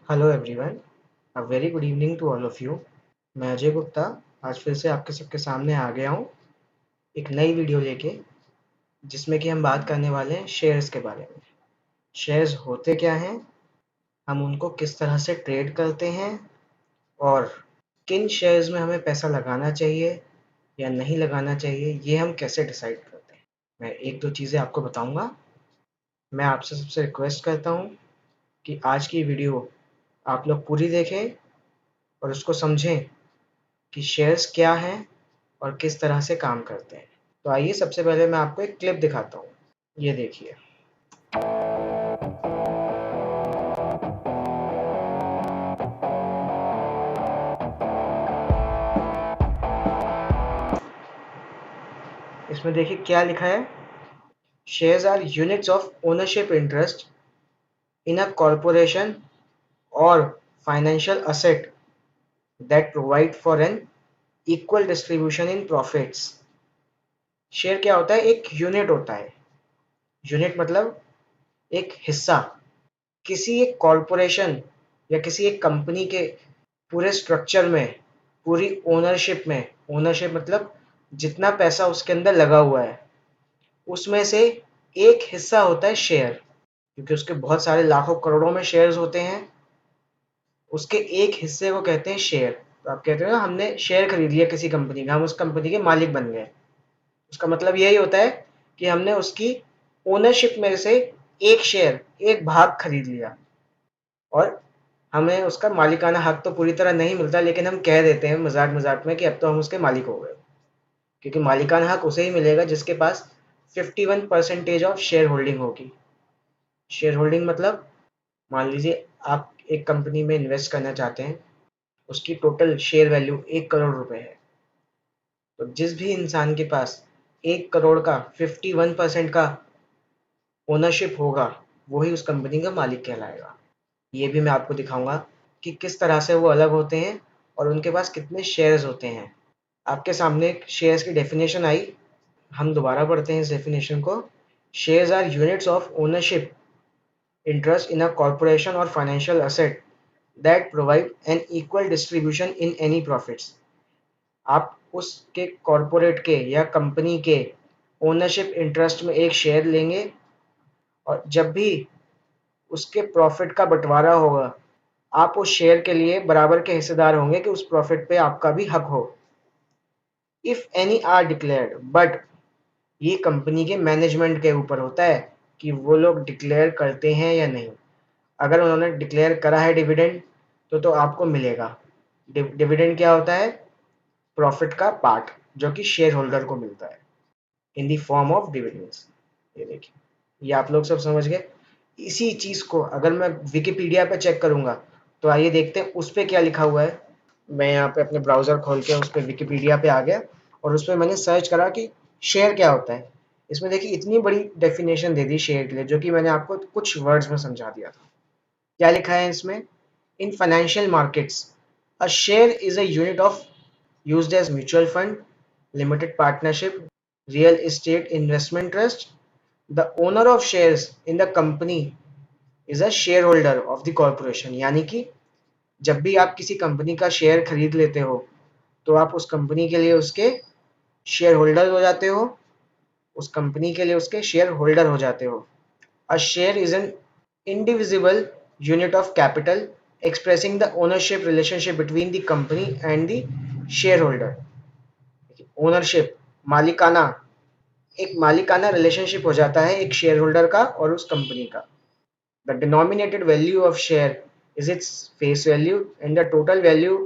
Hello everyone, a very good evening to all of you. मैं अजय गुप्ता आज फिर से आपके सबके सामने आ गया हूँ एक नई वीडियो लेके, जिसमें कि हम बात करने वाले हैं शेयर्स के बारे में। शेयर्स होते क्या हैं, हम उनको किस तरह से ट्रेड करते हैं और किन शेयर्स में हमें पैसा लगाना चाहिए या नहीं लगाना चाहिए, ये हम कैसे डिसाइड करते हैं। मैं एक दो चीज़ें आपको बताऊँगा। मैं आपसे सबसे रिक्वेस्ट करता हूँ कि आज की वीडियो आप लोग पूरी देखें और उसको समझें कि शेयर्स क्या हैं और किस तरह से काम करते हैं। तो आइए सबसे पहले मैं आपको एक क्लिप दिखाता हूँ। ये देखिए। इसमें देखिए क्या लिखा है। Shares are units of ownership interest in a corporation और financial asset that provide for an equal distribution in profits. Share क्या होता है? एक यूनिट होता है। यूनिट मतलब एक हिस्सा। किसी एक कॉर्पोरेशन या किसी एक कंपनी के पूरे स्ट्रक्चर में, पूरी ओनरशिप में, ओनरशिप मतलब जितना पैसा उसके अंदर लगा हुआ है, उसमें से एक हिस्सा होता है शेयर। क्योंकि उसके बहुत सारे लाखों करोड़ों में शेयर्स होते हैं, उसके एक हिस्से को कहते हैं शेयर। तो आप कहते हो ना, हमने शेयर खरीद लिया किसी कंपनी का, हम उस कंपनी के मालिक बन गए। उसका मतलब यही होता है कि हमने उसकी ओनरशिप में से एक शेयर, एक भाग खरीद लिया। और हमें उसका मालिकाना हक तो पूरी तरह नहीं मिलता, लेकिन हम कह देते हैं मजाक मजाक में कि अब तो हम उसके मालिक हो गए। क्योंकि मालिकाना हक उसे ही मिलेगा जिसके पास 51% ऑफ शेयर होल्डिंग होगी। शेयर होल्डिंग मतलब, मान लीजिए आप एक कंपनी में इन्वेस्ट करना चाहते हैं, उसकी टोटल शेयर वैल्यू 1 करोड़ रुपए है। तो जिस भी इंसान के पास 1 करोड़ का 51% का ओनरशिप होगा, वही उस कंपनी का मालिक कहलाएगा। ये भी मैं आपको दिखाऊंगा कि किस तरह से वो अलग होते हैं और उनके पास कितने शेयर्स होते हैं। आपके सामने एक शेयर्स की डेफिनेशन आई। हम दोबारा पढ़ते हैं इस डेफिनेशन को। Shares are units of ownership interest in a corporation or financial asset that provide an equal distribution in any profits। आप उसके कॉरपोरेट के या कंपनी के ओनरशिप इंटरेस्ट में एक शेयर लेंगे और जब भी उसके प्रॉफिट का बंटवारा होगा, आप उस शेयर के लिए बराबर के हिस्सेदार होंगे कि उस प्रॉफिट पे आपका भी हक हो। If any are declared, but ये कंपनी के मैनेजमेंट के ऊपर होता है कि वो लोग डिक्लेयर करते हैं या नहीं। अगर उन्होंने डिक्लेयर करा है डिविडेंड, तो आपको मिलेगा। डिविडेंड क्या होता है? प्रॉफिट का पार्ट जो कि शेयर होल्डर को मिलता है in the form of dividends. ये देखिए, ये आप लोग सब समझ गए। इसी चीज को अगर मैं विकिपीडिया पे चेक करूंगा, तो आइए देखते हैं उस पर क्या लिखा हुआ है। मैं यहाँ पे अपने ब्राउजर खोल के उस पर विकिपीडिया पे आ गया और उस पर मैंने सर्च करा कि शेयर क्या होता है। इसमें देखिए इतनी बड़ी डेफिनेशन दे दी शेयर के लिए, जो कि मैंने आपको कुछ वर्ड्स में समझा दिया था। क्या लिखा है इसमें? In financial markets, a share is a unit of used as mutual fund, limited partnership, real estate investment trust. The owner of shares in the company is a shareholder of the corporation। यानी कि जब भी आप किसी company का share खरीद लेते हो, तो आप उस कंपनी के लिए उसके शेयर होल्डर हो जाते हो, उस कंपनी के लिए उसके शेयर होल्डर हो जाते हो। A share is an indivisible unit of capital expressing the ownership relationship between the company and the shareholder। Ownership, मालिकाना, एक मालिकाना रिलेशनशिप हो जाता है एक शेयर होल्डर का और उस कंपनी का। The denominated value of share is its face value and the total value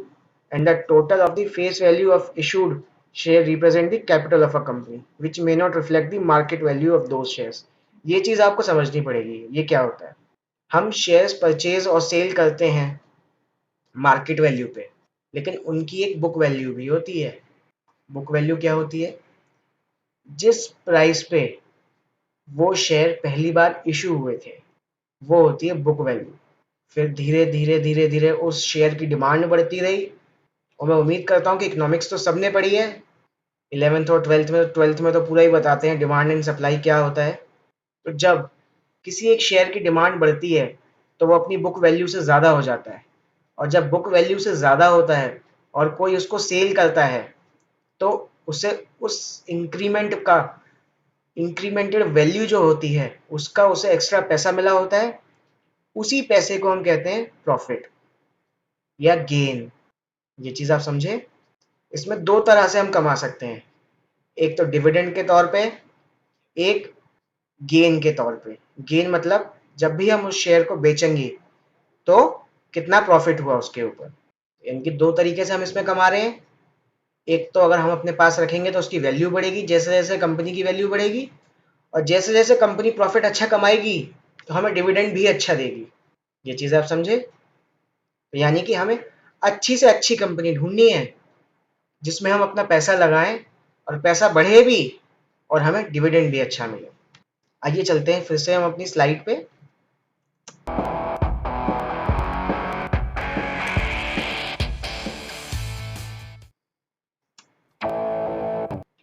and the total of the face value of issued share represent the capital of a company which may not reflect the market value of those shares. ये चीज आपको समझनी पड़ेगी। ये क्या होता है? हम शेयर्स परचेज और सेल करते हैं मार्केट वैल्यू पे, लेकिन उनकी एक बुक वैल्यू भी होती है। बुक वैल्यू क्या होती है? जिस प्राइस पे वो शेयर पहली बार इशू हुए थे, वो होती है बुक वैल्यू। फिर धीरे धीरे धीरे धीरे उस शेयर की डिमांड बढ़ती रही। और मैं उम्मीद करता हूँ कि इकोनॉमिक्स तो सबने पढ़ी है, 11th और 12th में तो पूरा ही बताते हैं डिमांड एंड सप्लाई क्या होता है। तो जब किसी एक शेयर की डिमांड बढ़ती है, तो वो अपनी बुक वैल्यू से ज़्यादा हो जाता है। और जब बुक वैल्यू से ज़्यादा होता है और कोई उसको सेल करता है तो उसे उस इंक्रीमेंटेड वैल्यू जो होती है उसका उसे एक्स्ट्रा पैसा मिला होता है। उसी पैसे को हम कहते हैं प्रॉफिट या गेन। ये चीज़ आप समझे। इसमें दो तरह से हम कमा सकते हैं, एक तो डिविडेंड के तौर पे, एक गेन के तौर पे। गेन मतलब जब भी हम उस शेयर को बेचेंगे तो कितना प्रॉफिट हुआ उसके ऊपर। इनकी दो तरीके से हम इसमें कमा रहे हैं। एक तो अगर हम अपने पास रखेंगे तो उसकी वैल्यू बढ़ेगी, जैसे जैसे कंपनी की वैल्यू बढ़ेगी, और जैसे जैसे कंपनी प्रॉफिट अच्छा कमाएगी तो हमें डिविडेंड भी अच्छा देगी। ये चीज़ आप समझे। तो यानी कि हमें अच्छी से अच्छी कंपनी ढूंढनी है जिसमें हम अपना पैसा लगाएं और पैसा बढ़े भी और हमें डिविडेंड भी अच्छा मिले। आइए चलते हैं फिर से हम अपनी स्लाइड पे।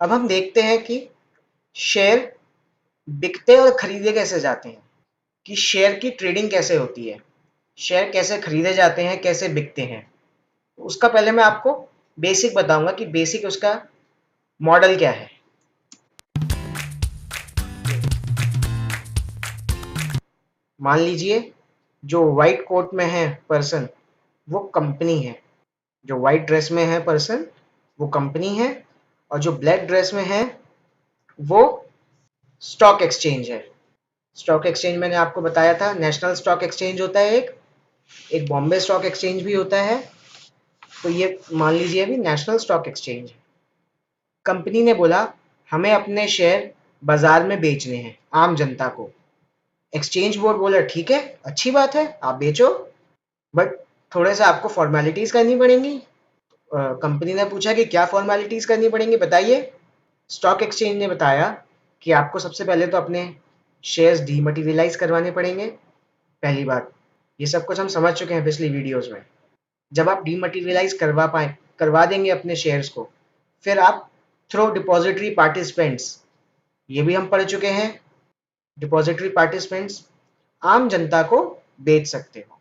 अब हम देखते हैं कि शेयर बिकते और खरीदे कैसे जाते हैं, कि शेयर की ट्रेडिंग कैसे होती है, शेयर कैसे खरीदे जाते हैं, कैसे बिकते हैं। उसका पहले मैं आपको बेसिक बताऊंगा कि बेसिक उसका मॉडल क्या है। मान लीजिए जो व्हाइट कोट में है पर्सन वो कंपनी है, जो व्हाइट ड्रेस में है पर्सन वो कंपनी है, और जो ब्लैक ड्रेस में है वो स्टॉक एक्सचेंज है। स्टॉक एक्सचेंज मैंने आपको बताया था, नेशनल स्टॉक एक्सचेंज होता है एक बॉम्बे स्टॉक एक्सचेंज भी होता है। तो ये मान लीजिए अभी नेशनल स्टॉक एक्सचेंज। कंपनी ने बोला हमें अपने शेयर बाजार में बेचने हैं आम जनता को। एक्सचेंज बोर्ड बोला ठीक है, अच्छी बात है, आप बेचो, बट थोड़े से आपको फॉर्मेलिटीज करनी पड़ेंगी। कंपनी ने पूछा कि क्या फॉर्मेलिटीज करनी पड़ेंगी बताइए। स्टॉक एक्सचेंज ने बताया कि आपको सबसे पहले तो अपने शेयर्स डीमटेरियलाइज करवाने पड़ेंगे। पहली बात, ये सब कुछ हम समझ चुके हैं पिछली वीडियोस में। जब आप डीमटेरियलाइज करवा देंगे अपने शेयर्स को, फिर आप थ्रो डिपॉजिटरी पार्टिसिपेंट्स, ये भी हम पढ़ चुके हैं। डिपॉजिटरी पार्टिसिपेंट्स आम जनता को बेच सकते हो।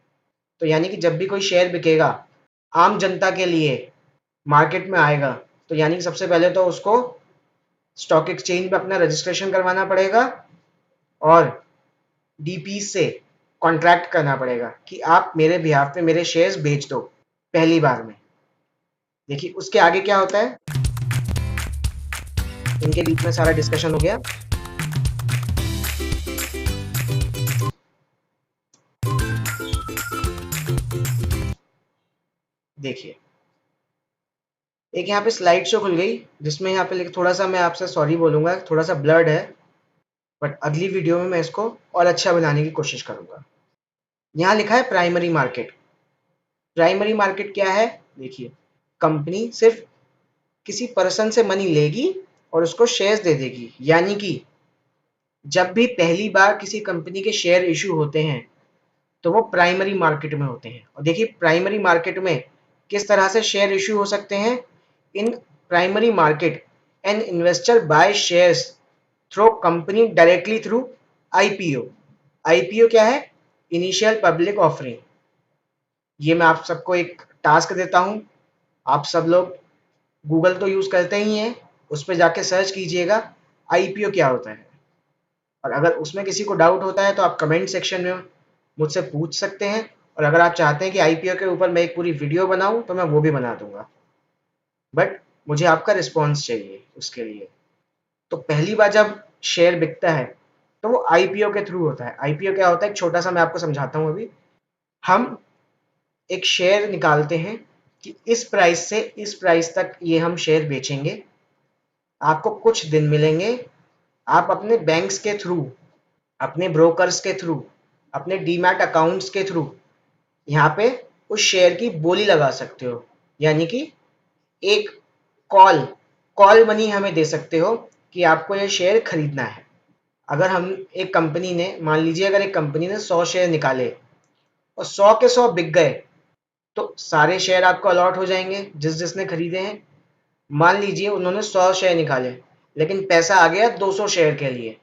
तो यानी कि जब भी कोई शेयर बिकेगा आम जनता के लिए मार्केट में आएगा, तो यानी कि सबसे पहले तो उसको स्टॉक एक्सचेंज में अपना रजिस्ट्रेशन करवाना पड़ेगा और डीपी से कॉन्ट्रैक्ट करना पड़ेगा कि आप मेरे बिहाफ पे मेरे शेयर्स बेच दो पहली बार में। देखिए उसके आगे क्या होता है, इनके बीच में सारा डिस्कशन हो गया। देखिए एक यहाँ पे स्लाइड शो खुल गई जिसमें यहाँ पे थोड़ा सा मैं आपसे सॉरी बोलूंगा, थोड़ा सा ब्लर्ड है, बट अगली वीडियो में मैं इसको और अच्छा बनाने की कोशिश करूंगा। यहाँ लिखा है प्राइमरी मार्केट। प्राइमरी मार्केट क्या है, देखिए कंपनी सिर्फ किसी पर्सन से मनी लेगी और उसको शेयर्स दे देगी। यानी कि जब भी पहली बार किसी कंपनी के शेयर इशू होते हैं तो वो प्राइमरी मार्केट में होते हैं। और देखिए प्राइमरी मार्केट में किस तरह से शेयर इशू हो सकते हैं। In primary market an investor by shares through company directly through IPO. IPO क्या है, इनिशियल पब्लिक ऑफरिंग। ये मैं आप सबको एक टास्क देता हूँ, आप सब लोग गूगल तो यूज करते ही हैं, उस पर जाके सर्च कीजिएगा आईपीओ क्या होता है। और अगर उसमें किसी को डाउट होता है तो आप कमेंट सेक्शन में मुझसे पूछ सकते हैं, और अगर आप चाहते हैं कि आईपीओ के ऊपर मैं एक पूरी वीडियो बनाऊं तो मैं वो भी बना दूंगा, बट मुझे आपका रिस्पॉन्स चाहिए उसके लिए। तो पहली बार जब शेयर बिकता है तो वो आईपीओ के थ्रू होता है। आईपीओ क्या होता है, एक छोटा सा मैं आपको समझाता हूँ अभी। हम एक शेयर निकालते हैं कि इस प्राइस से इस प्राइस तक ये हम शेयर बेचेंगे, आपको कुछ दिन मिलेंगे, आप अपने बैंक्स के थ्रू, अपने ब्रोकर्स के थ्रू, अपने डीमैट अकाउंट्स के थ्रू यहाँ पे उस शेयर की बोली लगा सकते हो। यानी कि एक कॉल कॉल मनी हमें दे सकते हो कि आपको ये शेयर खरीदना है। अगर हम एक कंपनी ने, मान लीजिए अगर एक कंपनी ने 100 शेयर निकाले और 100 के 100 बिक गए तो सारे शेयर आपको अलॉट हो जाएंगे जिस जिसने खरीदे हैं। मान लीजिए उन्होंने 100 शेयर निकाले लेकिन पैसा आ गया 200 शेयर के लिए,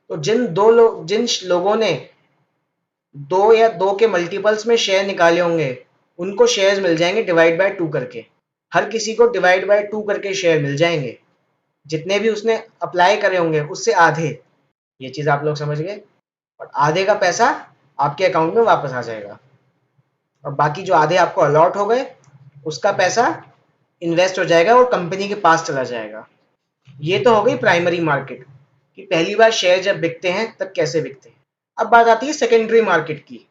तो जिन लोगों ने दो या दो के मल्टीपल्स में शेयर निकाले होंगे, उनको शेयर्स मिल जाएंगे डिवाइड बाय टू करके। हर किसी को डिवाइड बाय टू करके शेयर मिल जाएंगे, जितने भी उसने अप्लाई करे होंगे उससे आधे। ये चीज आप लोग समझ गए। और आधे का पैसा आपके अकाउंट में वापस आ जाएगा, और बाकी जो आधे आपको अलॉट हो गए उसका पैसा इन्वेस्ट हो जाएगा और कंपनी के पास चला जाएगा। ये तो हो गई प्राइमरी मार्केट कि पहली बार शेयर जब बिकते हैं तब कैसे बिकते हैं। अब बात आती है सेकेंडरी मार्केट की,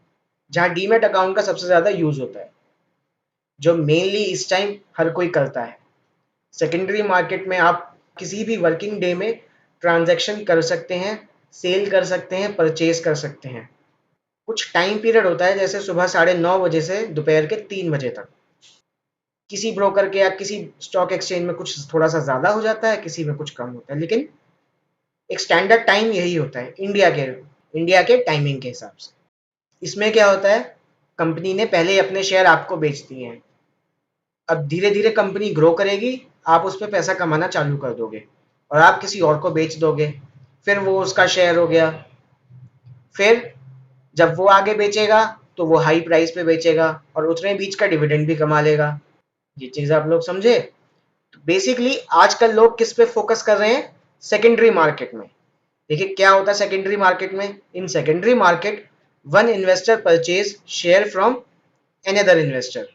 जहां डीमेट अकाउंट का सबसे ज्यादा यूज होता है, जो मेनली इस टाइम हर कोई करता है। सेकेंडरी मार्केट में आप किसी भी वर्किंग डे में ट्रांजैक्शन कर सकते हैं, सेल कर सकते हैं, परचेज कर सकते हैं। कुछ टाइम पीरियड होता है, जैसे सुबह 9:30 बजे से दोपहर के 3 बजे तक। किसी ब्रोकर के या किसी स्टॉक एक्सचेंज में कुछ थोड़ा सा ज़्यादा हो जाता है, किसी में कुछ कम होता है, लेकिन एक स्टैंडर्ड टाइम यही होता है इंडिया के टाइमिंग के हिसाब से। इसमें क्या होता है, कंपनी ने पहले अपने शेयर आपको बेच दिए हैं, अब धीरे धीरे कंपनी ग्रो करेगी, आप उस पर पैसा कमाना चालू कर दोगे और आप किसी और को बेच दोगे, फिर वो उसका शेयर हो गया। फिर जब वो आगे बेचेगा तो वो हाई प्राइस पे बेचेगा और उतने बीच का डिविडेंड भी कमा लेगा। ये चीज आप लोग समझे। तो बेसिकली आजकल लोग किस पे फोकस कर रहे हैं, सेकेंडरी मार्केट में। देखिए क्या होता है सेकेंडरी मार्केट में। In secondary market one investor purchase share from another investor.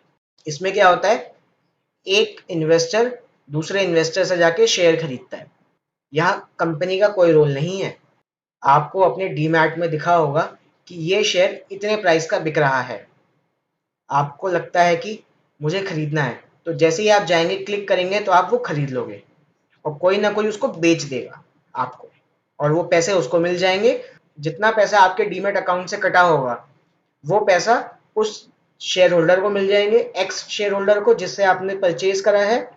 इसमें क्या होता है, एक इन्वेस्टर दूसरे इन्वेस्टर से जाके शेयर खरीदता है। यहाँ कंपनी का कोई रोल नहीं है। आपको अपने डीमैट में दिखा होगा कि ये शेयर इतने प्राइस का बिक रहा है, आपको लगता है कि मुझे खरीदना है, तो जैसे ही आप जाएंगे क्लिक करेंगे तो आप वो खरीद लोगे, और कोई ना कोई उसको बेच देगा आपको, और वो पैसे उसको मिल जाएंगे। जितना पैसा आपके डीमेट अकाउंट से कटा होगा वो पैसा उस शेयर होल्डर को मिल जाएंगे, एक्स शेयर होल्डर को जिससे आपने परचेज करा है।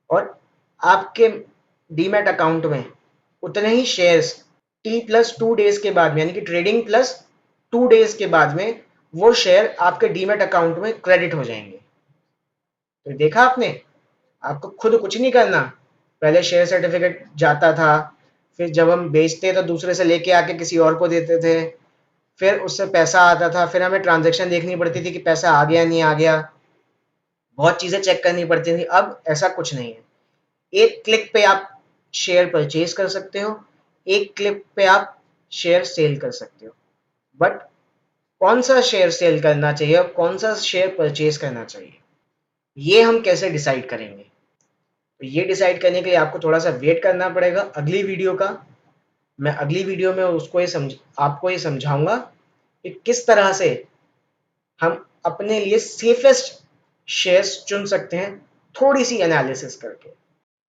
और आपके डीमेट अकाउंट में उतने ही शेयर्स T+2 डेज के बाद में, यानी कि ट्रेडिंग प्लस 2 डेज के बाद में वो शेयर आपके डीमेट अकाउंट में क्रेडिट हो जाएंगे। तो देखा आपने, आपको खुद कुछ नहीं करना। पहले शेयर सर्टिफिकेट जाता था, फिर जब हम बेचते तो दूसरे से लेके आके किसी और को देते थे, फिर उससे पैसा आता था, फिर हमें ट्रांजैक्शन देखनी पड़ती थी कि पैसा आ गया नहीं आ गया, बहुत चीजें चेक करनी पड़ती थी। अब ऐसा कुछ नहीं है, एक क्लिक पे आप शेयर परचेज कर सकते हो, एक क्लिक पे आप शेयर सेल कर सकते हो। बट कौन सा शेयर सेल करना चाहिए और कौन सा शेयर परचेज करना चाहिए, ये हम कैसे डिसाइड करेंगे। तो ये डिसाइड करने के लिए आपको थोड़ा सा वेट करना पड़ेगा अगली वीडियो का। मैं अगली वीडियो में उसको आपको ये समझाऊंगा कि किस तरह से हम अपने लिए सेफेस्ट शेयर्स चुन सकते हैं, थोड़ी सी एनालिसिस करके।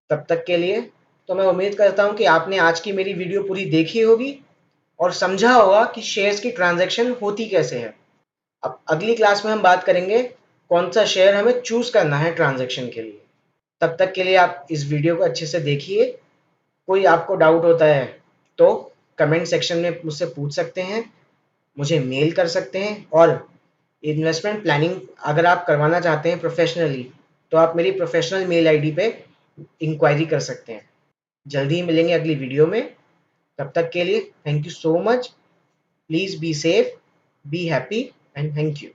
तब तक के लिए तो मैं उम्मीद करता हूं कि आपने आज की मेरी वीडियो पूरी देखी होगी और समझा होगा कि शेयर्स की ट्रांजैक्शन होती कैसे है। अब अगली क्लास में हम बात करेंगे कौन सा शेयर हमें चूज करना है ट्रांजैक्शन के लिए। तब तक के लिए आप इस वीडियो को अच्छे से देखिए। कोई आपको डाउट होता है तो कमेंट सेक्शन में मुझसे पूछ सकते हैं, मुझे मेल कर सकते हैं, और इन्वेस्टमेंट प्लानिंग अगर आप करवाना चाहते हैं प्रोफेशनली तो आप मेरी प्रोफेशनल मेल आईडी पे इंक्वायरी कर सकते हैं। जल्दी ही मिलेंगे अगली वीडियो में। तब तक के लिए thank you so much. Please be safe, be happy and thank you.